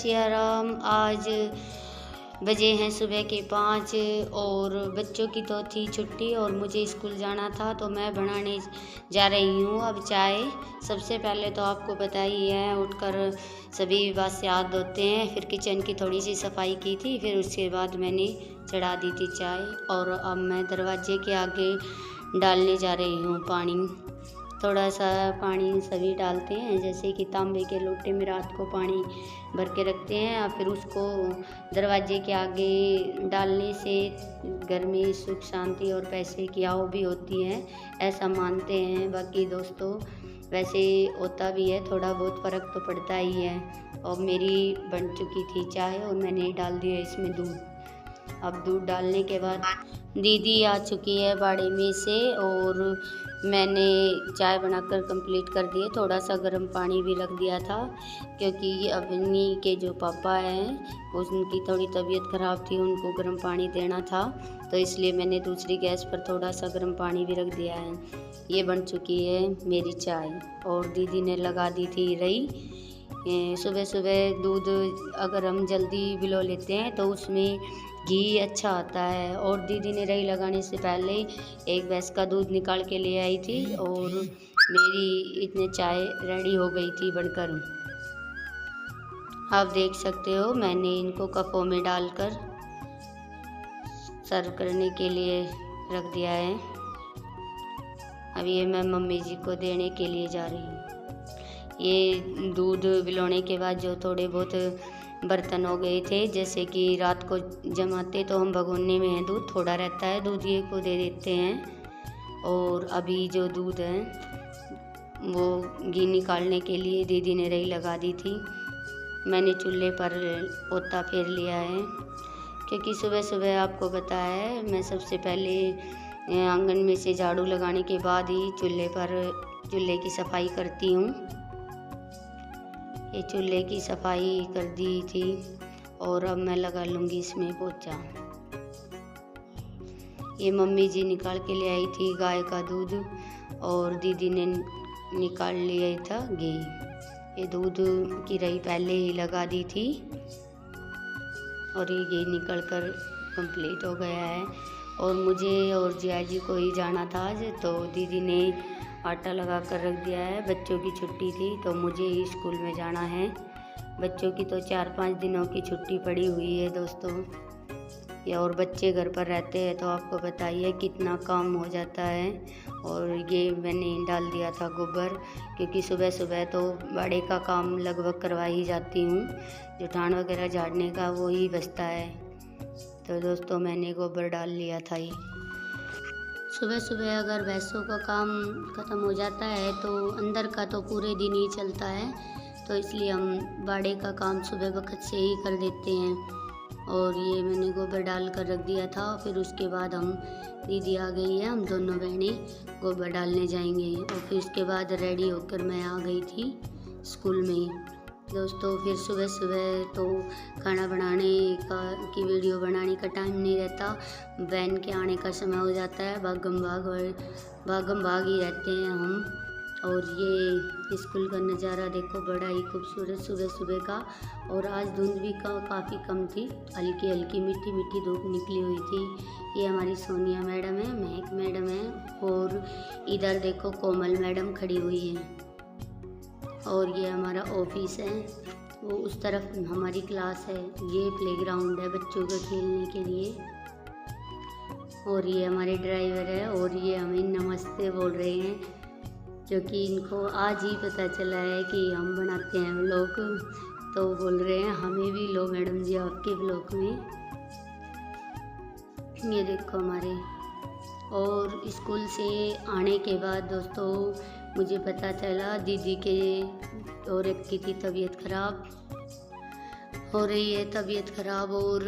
सिया राम। आज बजे हैं सुबह के 5 और बच्चों की तो थी छुट्टी और मुझे स्कूल जाना था, तो मैं बनाने जा रही हूँ अब चाय। सबसे पहले तो आपको पता ही है, उठकर सभी बात से हाथ धोते हैं, फिर किचन की थोड़ी सी सफाई की थी, फिर उसके बाद मैंने चढ़ा दी थी चाय। और अब मैं दरवाजे के आगे डालने जा रही हूँ पानी। थोड़ा सा पानी सभी डालते हैं, जैसे कि तांबे के लोटे में रात को पानी भर के रखते हैं और फिर उसको दरवाजे के आगे डालने से घर में सुख शांति और पैसे की आव भी होती है, ऐसा मानते हैं। बाकी दोस्तों वैसे होता भी है, थोड़ा बहुत फ़र्क तो पड़ता ही है। और मेरी बन चुकी थी चाय और मैंने डाल दिया इसमें दूध। अब दूध डालने के बाद दीदी आ चुकी है बाड़े में से और मैंने चाय बनाकर कंप्लीट कर दी है। थोड़ा सा गर्म पानी भी रख दिया था क्योंकि अवनी के जो पापा हैं उनकी थोड़ी तबीयत ख़राब थी, उनको गर्म पानी देना था, तो इसलिए मैंने दूसरी गैस पर थोड़ा सा गर्म पानी भी रख दिया है। ये बन चुकी है मेरी चाय और दीदी ने लगा दी थी रई। सुबह सुबह दूध अगर हम जल्दी बिलो लेते हैं तो उसमें घी अच्छा आता है, और दीदी ने रई लगाने से पहले एक भैंस का दूध निकाल के ले आई थी और मेरी इतने चाय रेडी हो गई थी बनकर। आप देख सकते हो मैंने इनको कपों में डालकर सर्व करने के लिए रख दिया है। अब ये मैं मम्मी जी को देने के लिए जा रही हूँ। ये दूध बिलोने के बाद जो थोड़े बहुत बर्तन हो गए थे, जैसे कि रात को जमाते तो हम भगोने में है, दूध थोड़ा रहता है, दूध ये को दे देते हैं। और अभी जो दूध है वो घी निकालने के लिए दीदी ने रई लगा दी थी। मैंने चूल्हे पर पोता फेर लिया है क्योंकि सुबह सुबह आपको पता है मैं सबसे पहले आंगन में से झाड़ू लगाने के बाद ही चूल्हे की सफाई करती हूँ। ये चूल्हे की सफाई कर दी थी और अब मैं लगा लूँगी इसमें पोछा। ये मम्मी जी निकाल के ले आई थी गाय का दूध और दीदी ने निकाल लिया था घी। ये दूध की रई पहले ही लगा दी थी और ये घी निकल कर कंप्लीट हो गया है। और मुझे और जिया जी को ही जाना था आज, तो दीदी ने आटा लगा कर रख दिया है। बच्चों की छुट्टी थी तो मुझे ही स्कूल में जाना है। बच्चों की तो 4-5 दिनों की छुट्टी पड़ी हुई है दोस्तों। ये और बच्चे घर पर रहते हैं तो आपको बताइए कितना काम हो जाता है। और ये मैंने डाल दिया था गोबर, क्योंकि सुबह सुबह तो बाड़े का काम लगभग करवा ही जाती हूँ, जुठान वगैरह झाड़ने का वो ही बचता है। तो दोस्तों मैंने गोबर डाल लिया था। ये सुबह सुबह अगर भैंसों का काम ख़त्म हो जाता है तो अंदर का तो पूरे दिन ही चलता है, तो इसलिए हम बाड़े का काम सुबह वक्त से ही कर देते हैं। और ये मैंने गोबर डाल कर रख दिया था। फिर उसके बाद हम दीदी आ गई है, हम दोनों बहनें गोबर डालने जाएंगे। और फिर उसके बाद रेडी होकर मैं आ गई थी स्कूल में दोस्तों। फिर सुबह सुबह तो खाना बनाने की वीडियो बनाने का टाइम नहीं रहता, बहन के आने का समय हो जाता है, भागम भाग ही रहते हैं हम। और ये स्कूल का नज़ारा देखो, बड़ा ही खूबसूरत सुबह सुबह का। और आज धुंध भी काफ़ी कम थी, हल्की हल्की मीठी मीठी धूप निकली हुई थी। ये हमारी सोनिया मैडम है, महक मैडम है, और इधर देखो कोमल मैडम खड़ी हुई है। और ये हमारा ऑफिस है, वो उस तरफ हमारी क्लास है। ये प्लेग्राउंड है बच्चों के खेलने के लिए। और ये हमारे ड्राइवर है और ये हमें नमस्ते बोल रहे हैं, क्योंकि इनको आज ही पता चला है कि हम बनाते हैं व्लॉग, तो बोल रहे हैं हमें भी लो मैडम जी आपके व्लॉग में। ये देखो हमारे। और स्कूल से आने के बाद दोस्तों मुझे पता चला दीदी के और एक की थी तबीयत ख़राब हो रही है, तबीयत ख़राब, और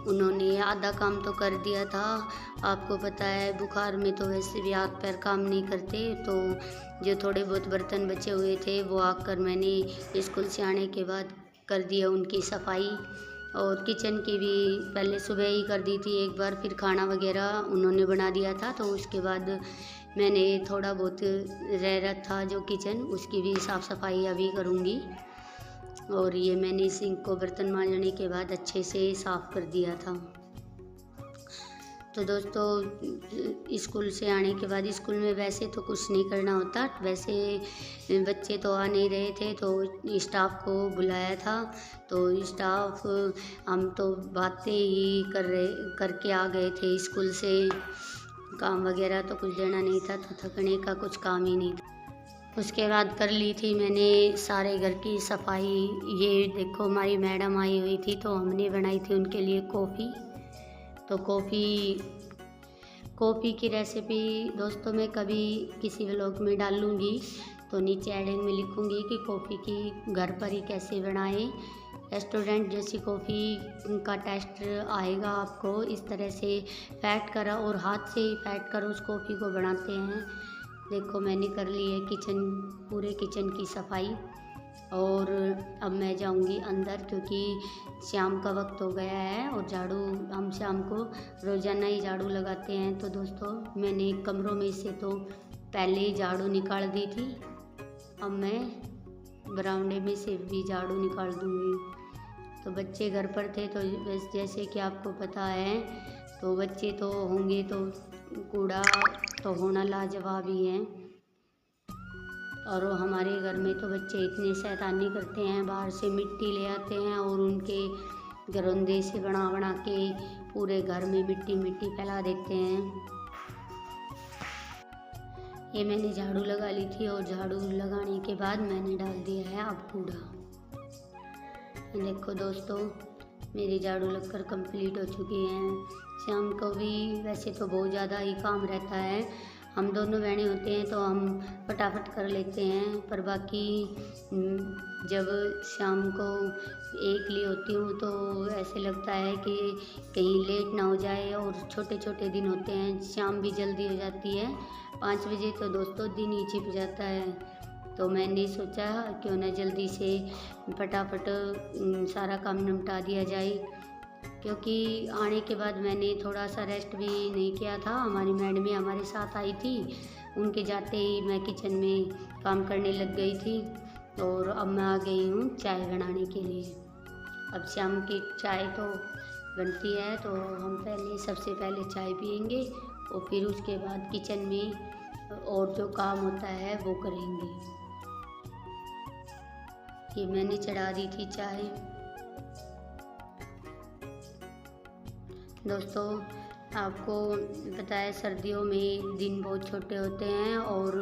उन्होंने आधा काम तो कर दिया था। आपको पता है बुखार में तो वैसे भी हाथ पैर काम नहीं करते, तो जो थोड़े बहुत बर्तन बचे हुए थे वो आकर मैंने स्कूल से आने के बाद कर दिया उनकी सफाई। और किचन की भी पहले सुबह ही कर दी थी एक बार, फिर खाना वगैरह उन्होंने बना दिया था, तो उसके बाद मैंने थोड़ा बहुत रह रहा था जो किचन, उसकी भी साफ़ सफाई अभी करूँगी। और ये मैंने सिंक को बर्तन मांजने के बाद अच्छे से साफ़ कर दिया था। तो दोस्तों स्कूल से आने के बाद स्कूल में वैसे तो कुछ नहीं करना होता, वैसे बच्चे तो आ नहीं रहे थे तो स्टाफ को बुलाया था। तो स्टाफ हम तो बातें ही करके आ गए थे स्कूल से, काम वगैरह तो कुछ देना नहीं था, तो थकने का कुछ काम ही नहीं था। उसके बाद कर ली थी मैंने सारे घर की सफाई। ये देखो हमारी मैडम आई हुई थी तो हमने बनाई थी उनके लिए कॉफ़ी। तो कॉफ़ी की रेसिपी दोस्तों मैं कभी किसी व्लॉग में डालूँगी, तो नीचे एडिंग में लिखूँगी कि कॉफ़ी की घर पर ही कैसे बनाएं। रेस्टोरेंट जैसी कॉफ़ी का टेस्ट आएगा आपको। इस तरह से फैट कर और हाथ से ही फैट कर उस कॉफ़ी को बनाते हैं। देखो मैंने कर ली है पूरे किचन की सफाई। और अब मैं जाऊंगी अंदर क्योंकि शाम का वक्त हो गया है और झाड़ू हम शाम को रोज़ाना ही झाड़ू लगाते हैं। तो दोस्तों मैंने कमरों में से तो पहले ही झाड़ू निकाल दी थी, अब मैं बरामदे में से भी झाड़ू निकाल दूंगी। तो बच्चे घर पर थे तो जैसे कि आपको पता है, तो बच्चे तो होंगे तो कूड़ा तो होना लाजवाब ही है। और हमारे घर में तो बच्चे इतने शैतानी करते हैं, बाहर से मिट्टी ले आते हैं और उनके घरौंदे से बना के पूरे घर में मिट्टी फैला देते हैं। ये मैंने झाड़ू लगा ली थी और झाड़ू लगाने के बाद मैंने डाल दिया है अब कूड़ा। देखो दोस्तों मेरी झाड़ू लगकर कंप्लीट हो चुकी हैं। शाम को भी वैसे तो बहुत ज़्यादा ही काम रहता है, हम दोनों बहनें होते हैं तो हम फटाफट कर लेते हैं, पर बाकी जब शाम को अकेली होती हूँ तो ऐसे लगता है कि कहीं लेट ना हो जाए। और छोटे छोटे दिन होते हैं, शाम भी जल्दी हो जाती है 5 बजे, तो दोस्तों दिन ही छिप जाता है। तो मैंने सोचा क्यों ना जल्दी से फटाफट सारा काम निपटा दिया जाए, क्योंकि आने के बाद मैंने थोड़ा सा रेस्ट भी नहीं किया था। हमारी मैडम हमारे साथ आई थी, उनके जाते ही मैं किचन में काम करने लग गई थी। और अब मैं आ गई हूँ चाय बनाने के लिए। अब शाम की चाय तो बनती है तो हम सबसे पहले चाय पियेंगे और फिर उसके बाद किचन में और जो काम होता है वो करेंगे। ये मैंने चढ़ा दी थी चाय। दोस्तों आपको पता है सर्दियों में दिन बहुत छोटे होते हैं और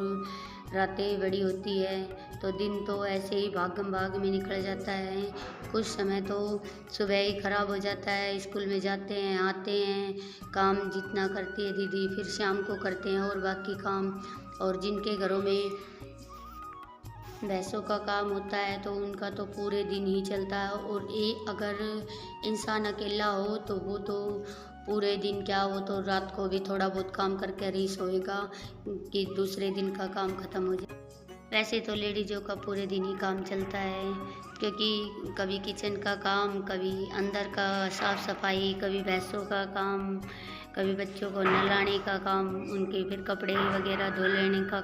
रातें बड़ी होती है, तो दिन तो ऐसे ही भागम भाग में निकल जाता है। कुछ समय तो सुबह ही ख़राब हो जाता है, स्कूल में जाते हैं आते हैं, काम जितना करती है दीदी फिर शाम को करते हैं और बाकी काम। और जिनके घरों में भैंसों का काम होता है तो उनका तो पूरे दिन ही चलता है। और अगर इंसान अकेला हो तो वो तो पूरे दिन क्या, वो तो रात को भी थोड़ा बहुत काम करके ही सोएगा कि दूसरे दिन का काम ख़त्म हो जाए। वैसे तो लेडीज़ों का पूरे दिन ही काम चलता है, क्योंकि कभी किचन का काम, कभी अंदर का साफ़ सफाई, कभी भैंसों का काम, कभी बच्चों को नहलाने का काम, उनके फिर कपड़े वगैरह धो लेने का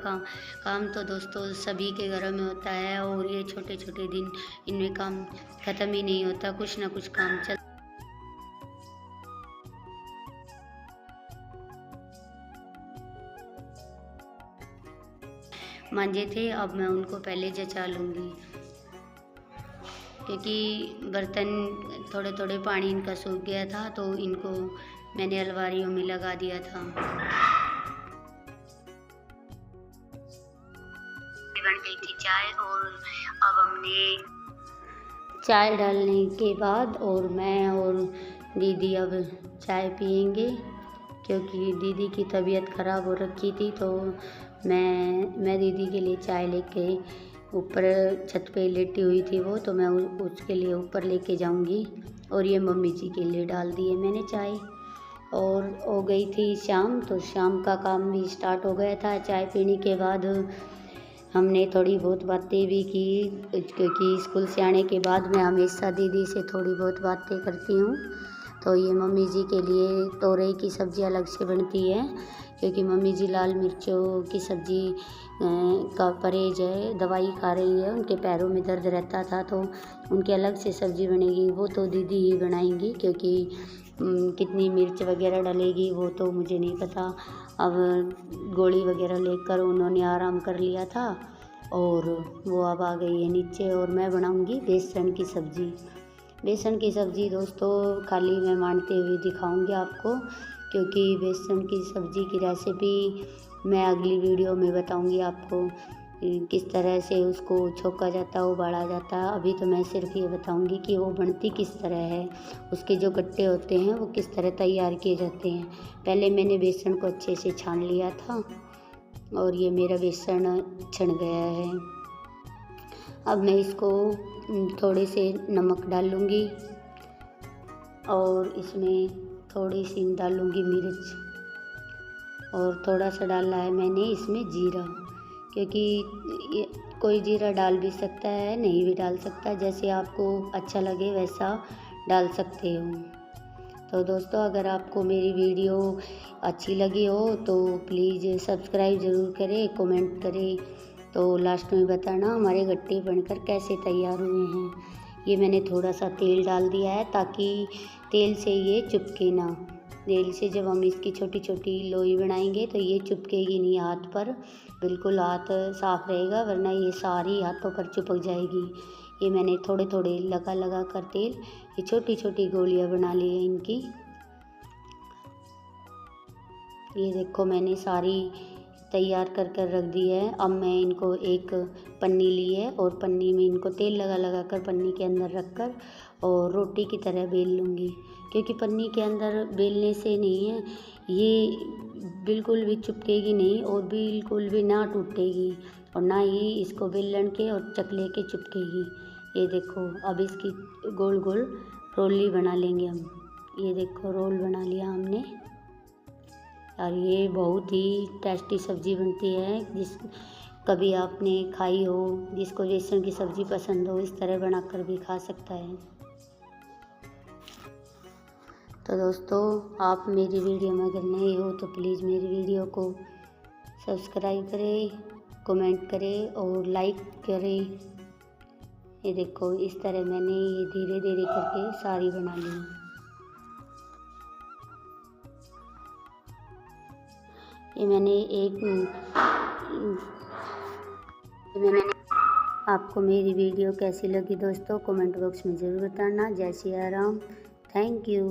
काम तो दोस्तों सभी के घरों में होता है। और ये छोटे छोटे दिन इनमें काम ख़त्म ही नहीं होता, कुछ ना कुछ काम चल। मांजे थे, अब मैं उनको पहले जचा लूँगी क्योंकि बर्तन थोड़े थोड़े पानी इनका सूख गया था तो इनको मैंने अलमारियों में लगा दिया था। बन गई थी चाय और अब हमने चाय डालने के बाद और मैं और दीदी अब चाय पियेंगे, क्योंकि दीदी की तबीयत ख़राब हो रखी थी तो मैं दीदी के लिए चाय लेके ऊपर छत पे लेटी हुई थी वो, तो मैं उसके लिए ऊपर लेके जाऊंगी। और ये मम्मी जी के लिए डाल दी है मैंने चाय। और हो गई थी शाम, तो शाम का काम भी स्टार्ट हो गया था। चाय पीने के बाद हमने थोड़ी बहुत बातें भी की, क्योंकि स्कूल से आने के बाद मैं हमेशा दीदी से थोड़ी बहुत बातें करती हूँ। तो ये मम्मी जी के लिए तोरई की सब्ज़ी अलग से बनती है, क्योंकि मम्मी जी लाल मिर्चों की सब्ज़ी का परहेज है, दवाई खा रही है, उनके पैरों में दर्द रहता था, तो उनकी अलग से सब्ज़ी बनेगी। वो तो दीदी ही बनाएंगी, क्योंकि कितनी मिर्च वगैरह डलेगी वो तो मुझे नहीं पता। अब गोली वगैरह लेकर उन्होंने आराम कर लिया था और वो अब आ गई है नीचे, और मैं बनाऊंगी बेसन की सब्ज़ी। बेसन की सब्ज़ी दोस्तों खाली मैं मानते हुए दिखाऊंगी आपको, क्योंकि बेसन की सब्ज़ी की रेसिपी मैं अगली वीडियो में बताऊंगी आपको किस तरह से उसको छोका जाता है, उबाला जाता है। अभी तो मैं सिर्फ ये बताऊंगी कि वो बनती किस तरह है, उसके जो गट्टे होते हैं वो किस तरह तैयार किए जाते हैं। पहले मैंने बेसन को अच्छे से छान लिया था और ये मेरा बेसन छन गया है। अब मैं इसको थोड़े से नमक डालूँगी और इसमें थोड़ी सी डालूँगी मिर्च, और थोड़ा सा डाला है मैंने इसमें जीरा, क्योंकि कोई जीरा डाल भी सकता है, नहीं भी डाल सकता, जैसे आपको अच्छा लगे वैसा डाल सकते हो। तो दोस्तों अगर आपको मेरी वीडियो अच्छी लगी हो तो प्लीज़ सब्सक्राइब ज़रूर करें, कमेंट करें, तो लास्ट में बताना हमारे गट्टे बनकर कैसे तैयार हुए हैं। ये मैंने थोड़ा सा तेल डाल दिया है ताकि तेल से ये चिपके ना। तेल से जब हम इसकी छोटी छोटी लोई बनाएंगे तो ये चिपकेगी नहीं हाथ पर, बिल्कुल हाथ साफ रहेगा, वरना ये सारी हाथों पर चिपक जाएगी। ये मैंने थोड़े थोड़े लगा कर तेल ये छोटी छोटी गोलियां बना ली है इनकी। ये देखो मैंने सारी तैयार कर कर रख दी है। अब मैं इनको एक पन्नी ली है और पन्नी में इनको तेल लगा कर पन्नी के अंदर रख कर और रोटी की तरह बेल लूँगी, क्योंकि पन्नी के अंदर बेलने से नहीं है ये बिल्कुल भी चिपकेगी नहीं और बिल्कुल भी ना टूटेगी, और ना ही इसको बेलन के और चकले के चिपकेगी। ये देखो अब इसकी गोल गोल रोली बना लेंगे हम। ये देखो रोल बना लिया हमने, और ये बहुत ही टेस्टी सब्ज़ी बनती है। कभी आपने खाई हो, जिसको बेसन की सब्ज़ी पसंद हो, इस तरह बनाकर भी खा सकता है। तो दोस्तों आप मेरी वीडियो में अगर नए हो तो प्लीज़ मेरी वीडियो को सब्सक्राइब करें, कमेंट करें और लाइक करें। ये देखो इस तरह मैंने ये धीरे धीरे करके सारी बना ली। ये मैंने आपको मेरी वीडियो कैसी लगी दोस्तों कमेंट बॉक्स में ज़रूर बताना। जय सिया राम, थैंक यू।